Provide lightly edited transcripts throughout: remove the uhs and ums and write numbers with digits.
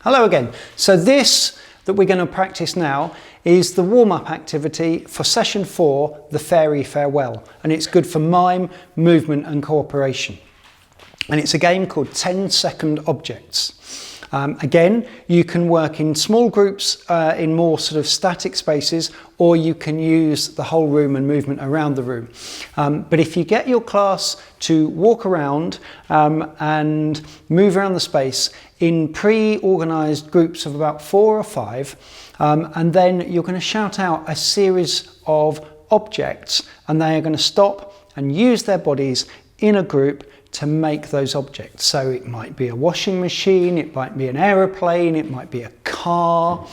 Hello again. So this that we're going to practice now is the warm-up activity for session 4, the Fairy Farewell. And it's good for mime, movement and cooperation. And it's a game called 10-second objects. Again, you can work in small groups in more sort of static spaces, or you can use the whole room and movement around the room. But if you get your class to walk around and move around the space in pre-organised groups of about 4 or 5, and then you're going to shout out a series of objects, and they are going to stop and use their bodies in a group to make those objects. So it might be a washing machine, it might be an aeroplane, it might be a car,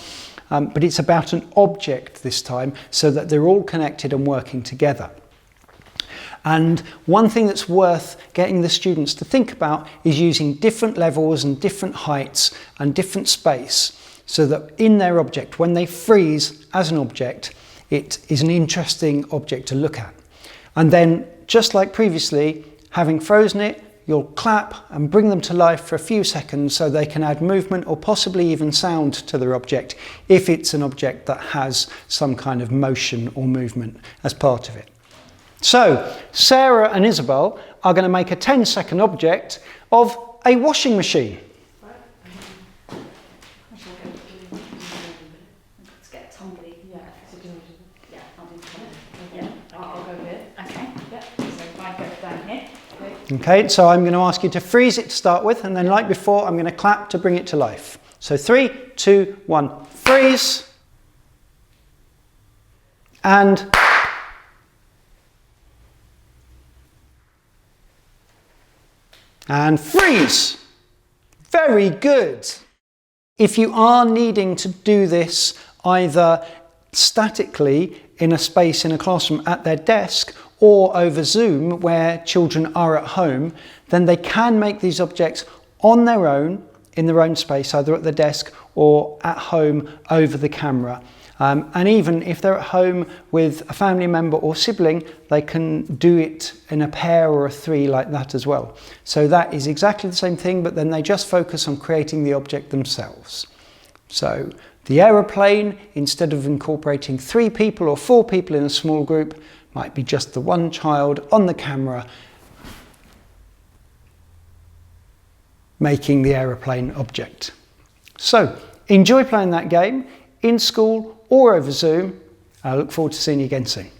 but it's about an object this time so that they're all connected and working together. And one thing that's worth getting the students to think about is using different levels and different heights and different space so that in their object, when they freeze as an object, it is an interesting object to look at. And then, just like previously, having frozen it, you'll clap and bring them to life for a few seconds so they can add movement or possibly even sound to their object if it's an object that has some kind of motion or movement as part of it. So, Sarah and Isabel are going to make a 10-second object of a washing machine. Let's get a tumbly. I'll go here. Okay. Yeah. So if I go down here. Okay, so I'm going to ask you to freeze it to start with, and then like before, I'm going to clap to bring it to life. So 3, 2, 1, freeze. And freeze. Very good. If you are needing to do this either statically in a space in a classroom at their desk or over Zoom where children are at home, then they can make these objects on their own, in their own space, either at the desk or at home over the camera. And even if they're at home with a family member or sibling, they can do it in a pair or a 3 like that as well. So that is exactly the same thing, but then they just focus on creating the object themselves. So the aeroplane, instead of incorporating 3 people or 4 people in a small group, might be just the one child on the camera making the aeroplane object. So enjoy playing that game in school or over Zoom. I look forward to seeing you again soon.